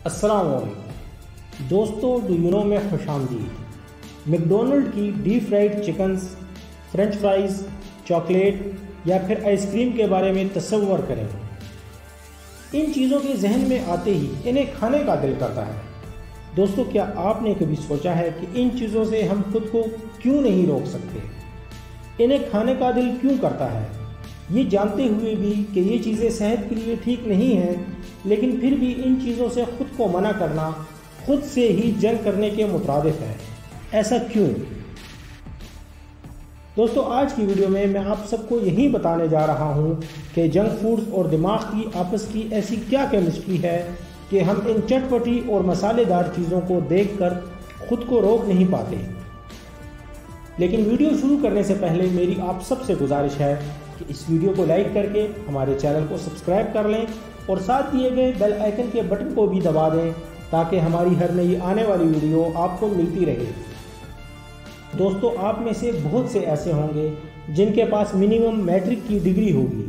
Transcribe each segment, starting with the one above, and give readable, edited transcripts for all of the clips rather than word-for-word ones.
अस्सलाम वालेकुम दोस्तों, डूयूनो में खुश आमदीद। मैकडोनल्ड की deep fried chickens, French fries, chocolate या फिर आइसक्रीम के बारे में तसव्वुर करें। इन चीज़ों के जहन में आते ही इन्हें खाने का दिल करता है। दोस्तों, क्या आपने कभी सोचा है कि इन चीज़ों से हम खुद को क्यों नहीं रोक सकते? इन्हें खाने का दिल क्यों करता है, ये जानते हुए भी कि ये चीज़ें सेहत के लिए ठीक नहीं हैं, लेकिन फिर भी इन चीज़ों से खुद को मना करना खुद से ही जंग करने के मुतरादिफ है। ऐसा क्यों? दोस्तों, आज की वीडियो में मैं आप सबको यही बताने जा रहा हूँ कि जंक फूड्स और दिमाग की आपस की ऐसी क्या केमिस्ट्री है कि हम इन चटपटी और मसालेदार चीज़ों को देखकर खुद को रोक नहीं पाते। लेकिन वीडियो शुरू करने से पहले मेरी आप सबसे गुजारिश है कि इस वीडियो को लाइक करके हमारे चैनल को सब्सक्राइब कर लें और साथ दिए गए बेल आइकन के बटन को भी दबा दें ताकि हमारी हर नई आने वाली वीडियो आपको मिलती रहे। दोस्तों, आप में से बहुत से ऐसे होंगे जिनके पास मिनिमम मैट्रिक की डिग्री होगी,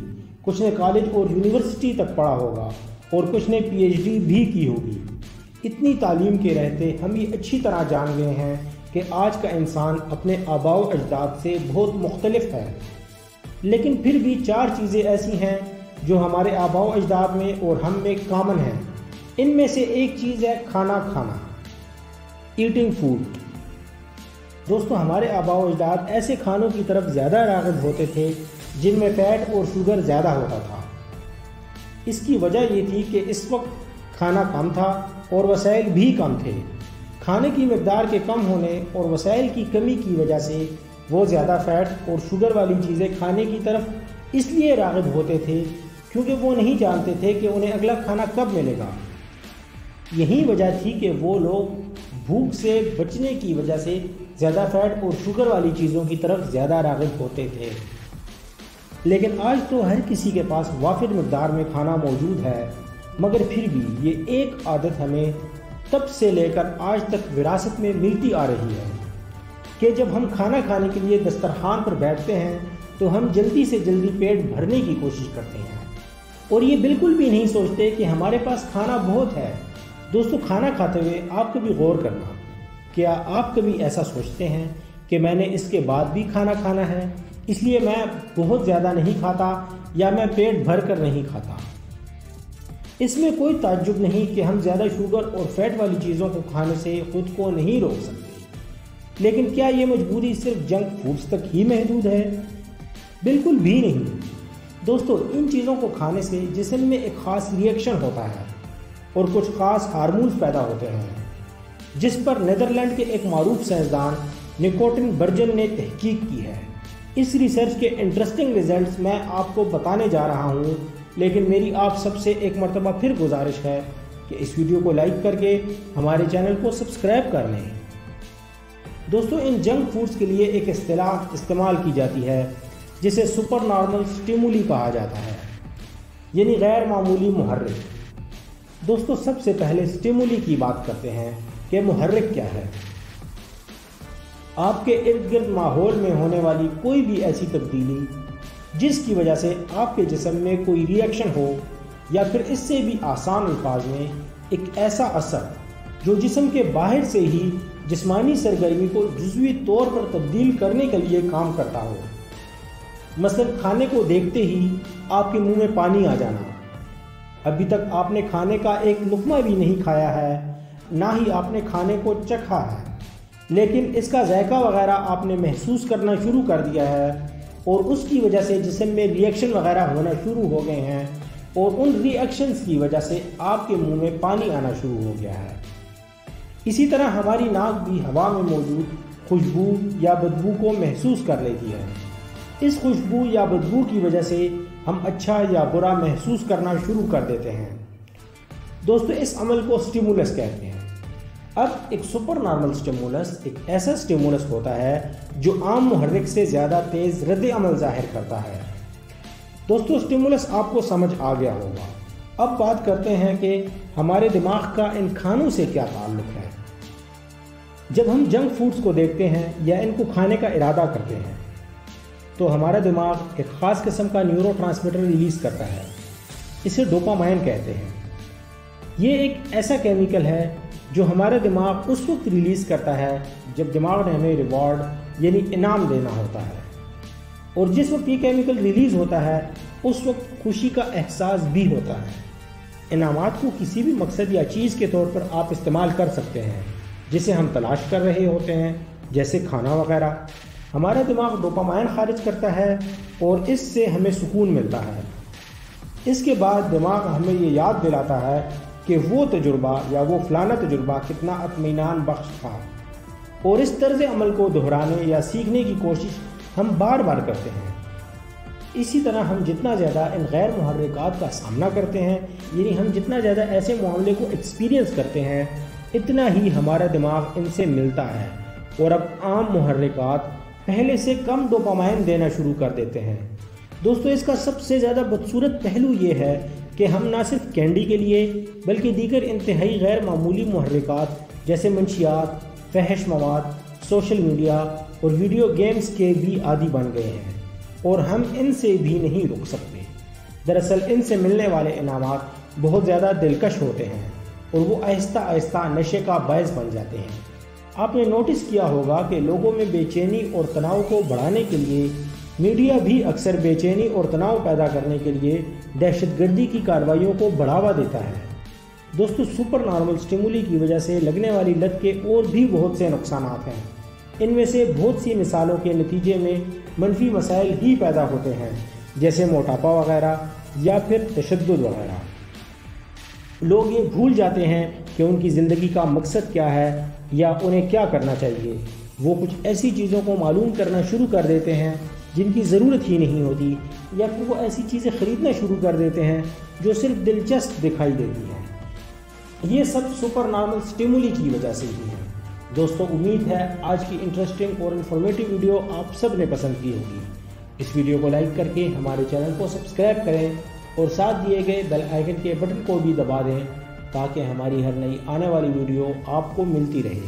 कुछ ने कॉलेज और यूनिवर्सिटी तक पढ़ा होगा और कुछ ने पीएचडी भी की होगी। इतनी तालीम के रहते हम ये अच्छी तरह जान गए हैं कि आज का इंसान अपने आबाओ अजदाद से बहुत मुख्तलिफ है, लेकिन फिर भी चार चीज़ें ऐसी हैं जो हमारे आबाओ अजदाद में और हम में कॉमन हैं। इनमें से एक चीज़ है खाना खाना, ईटिंग फूड। दोस्तों, हमारे आबाओ अजदाद ऐसे खानों की तरफ ज़्यादा राग़िब होते थे जिनमें फ़ैट और शुगर ज़्यादा होता था। इसकी वजह ये थी कि इस वक्त खाना कम था और वसाइल भी कम थे। खाने की मकदार के कम होने और वसाइल की कमी की वजह से वो ज़्यादा फ़ैट और शुगर वाली चीज़ें खाने की तरफ इसलिए राग़िब होते थे क्योंकि वो नहीं जानते थे कि उन्हें अगला खाना कब मिलेगा। यही वजह थी कि वो लोग भूख से बचने की वजह से ज़्यादा फ़ैट और शुगर वाली चीज़ों की तरफ ज़्यादा राग़िब होते थे। लेकिन आज तो हर किसी के पास वाफिर मकदार में खाना मौजूद है, मगर फिर भी ये एक आदत हमें तब से लेकर आज तक विरासत में मिलती आ रही है कि जब हम खाना खाने के लिए दस्तरखान पर बैठते हैं तो हम जल्दी से जल्दी पेट भरने की कोशिश करते हैं और ये बिल्कुल भी नहीं सोचते कि हमारे पास खाना बहुत है। दोस्तों, खाना खाते हुए आप कभी गौर करना, क्या आप कभी ऐसा सोचते हैं कि मैंने इसके बाद भी खाना खाना है, इसलिए मैं बहुत ज़्यादा नहीं खाता या मैं पेट भर कर नहीं खाता? इसमें कोई ताज्जुब नहीं कि हम ज़्यादा शुगर और फैट वाली चीज़ों को खाने से खुद को नहीं रोक सकते। लेकिन क्या ये मजबूरी सिर्फ जंक फूड्स तक ही महदूद है? बिल्कुल भी नहीं। दोस्तों, इन चीज़ों को खाने से जिस्म में एक ख़ास रिएक्शन होता है और कुछ ख़ास हार्मोन्स पैदा होते हैं, जिस पर नीदरलैंड के एक मारूफ साइंसदान निकोटिन बर्जन ने तहकीक की है। इस रिसर्च के इंटरेस्टिंग रिजल्ट्स मैं आपको बताने जा रहा हूँ, लेकिन मेरी आप सबसे एक मरतबा फिर गुजारिश है कि इस वीडियो को लाइक करके हमारे चैनल को सब्सक्राइब कर लें। दोस्तों, इन जंक फूड्स के लिए एक इस्तिलाह इस्तेमाल की जाती है जिसे सुपर नॉर्मल स्टिमुली कहा जाता है, यानी गैर मामूली मुहर्रिक। दोस्तों, सबसे पहले स्टिमुली की बात करते हैं कि मुहर्रिक क्या है। आपके इर्द गिर्द माहौल में होने वाली कोई भी ऐसी तब्दीली जिसकी वजह से आपके जिस्म में कोई रिएक्शन हो, या फिर इससे भी आसान अल्फाज में एक ऐसा असर जो जिस्म के बाहर से ही जिस्मानी सरगर्मी को जुज़वी तौर पर तब्दील करने के लिए काम करता हो। मसलन खाने को देखते ही आपके मुंह में पानी आ जाना। अभी तक आपने खाने का एक लुक़मा भी नहीं खाया है, ना ही आपने खाने को चखा है, लेकिन इसका जायका वगैरह आपने महसूस करना शुरू कर दिया है और उसकी वजह से जिस्म में रिएक्शन वगैरह होना शुरू हो गए हैं और उन रिएक्शंस की वजह से आपके मुंह में पानी आना शुरू हो गया है। इसी तरह हमारी नाक भी हवा में मौजूद खुशबू या बदबू को महसूस कर लेती है। इस खुशबू या बदबू की वजह से हम अच्छा या बुरा महसूस करना शुरू कर देते हैं। दोस्तों, इस अमल को स्टिमुलस कहते हैं। अब एक सुपर नॉर्मल स्टिमुलस एक ऐसा स्टिमुलस होता है जो आम मुहर्रिक से ज़्यादा तेज़ रद्द अमल ज़ाहिर करता है। दोस्तों, स्टिमुलस आपको समझ आ गया होगा। अब बात करते हैं कि हमारे दिमाग का इन खानों से क्या ताल्लुक़ है। जब हम जंक फूड्स को देखते हैं या इनको खाने का इरादा करते हैं तो हमारा दिमाग एक ख़ास किस्म का न्यूरोट्रांसमीटर रिलीज़ करता है। इसे डोपामाइन कहते हैं। یہ ایک ایسا کیمیکل ہے جو ہمارا دماغ اس وقت ریلیز کرتا ہے جب دماغ نے ہمیں ریوارڈ یعنی انعام دینا ہوتا ہے، اور جس وقت یہ کیمیکل ریلیز ہوتا ہے اس وقت خوشی کا احساس بھی ہوتا ہے۔ انعامات کو کسی بھی مقصد یا چیز کے طور پر آپ استعمال کر سکتے ہیں جسے ہم تلاش کر رہے ہوتے ہیں، جیسے کھانا وغیرہ۔ ہمارا دماغ ڈوپامائن خارج کرتا ہے اور اس سے ہمیں سکون ملتا ہے۔ اس کے بعد دماغ ہمیں یہ یاد دلاتا ہے کہ وہ تجربہ یا وہ فلانا تجربہ کتنا اطمینان بخش تھا، اور اس طرز عمل کو دہرانے یا سیکھنے کی کوشش ہم بار بار کرتے ہیں۔ اسی طرح ہم جتنا زیادہ ان غیر محرکات کا سامنا کرتے ہیں، یعنی ہم جتنا زیادہ ایسے معاملے کو ایکسپیرینس کرتے ہیں، اتنا ہی ہمارا دماغ ان سے ملتا ہے اور اب عام محرکات پہلے سے کم ڈوپامائن دینا شروع کر دیتے ہیں۔ دوستو، اس کا سب سے زیادہ بدصورت پہلو یہ ہے کہ ہم نہ صرف کینڈی کے لیے بلکہ دیگر انتہائی غیر معمولی محرکات جیسے منشیات، فحش مواد، سوشل میڈیا اور ویڈیو گیمز کے بھی عادی بن گئے ہیں، اور ہم ان سے بھی نہیں رک سکتے۔ دراصل ان سے ملنے والے انعامات بہت زیادہ دلکش ہوتے ہیں اور وہ آہستہ آہستہ نشے کا باعث بن جاتے ہیں۔ آپ نے نوٹس کیا ہوگا کہ لوگوں میں بے چینی اور تناؤ کو بڑھانے کے لیے میڈیا بھی اکثر بے چینی اور تناؤ پیدا کرنے کے لیے دہشت گردی کی کارروائیوں کو بڑھاوا دیتا ہے۔ دوستو، سپر نارمل سٹیمولی کی وجہ سے لگنے والی لت کے اور بھی بہت سے نقصانات ہیں۔ ان میں سے بہت سی مثالوں کے نتیجے میں منفی مسائل ہی پیدا ہوتے ہیں، جیسے موٹاپا وغیرہ یا پھر تشدد وغیرہ۔ لوگ یہ بھول جاتے ہیں کہ ان کی زندگی کا مقصد کیا ہے یا انہیں کیا کرنا چاہیے۔ وہ کچھ ایسی چیزوں کو معلوم کرنا شروع کر دیتے ہیں جن کی ضرورت ہی نہیں ہوتی، یا پھر وہ ایسی چیزیں خریدنا شروع کر دیتے ہیں جو صرف دلچسپ دکھائی دیتی ہیں۔ یہ سب سپر نارمل سٹیمولی کی وجہ سے ہی ہے۔ دوستو، امید ہے آج کی انٹرسٹنگ اور انفارمیٹیو ویڈیو آپ سب نے پسند کی ہوگی۔ اس ویڈیو کو لائک کر کے ہمارے چینل کو سبسکرائب کریں اور ساتھ دیے گئے بیل آئیکن کے بٹن کو بھی دبا دیں تاکہ ہماری ہر نئی آنے والی ویڈیو آپ کو ملتی رہے۔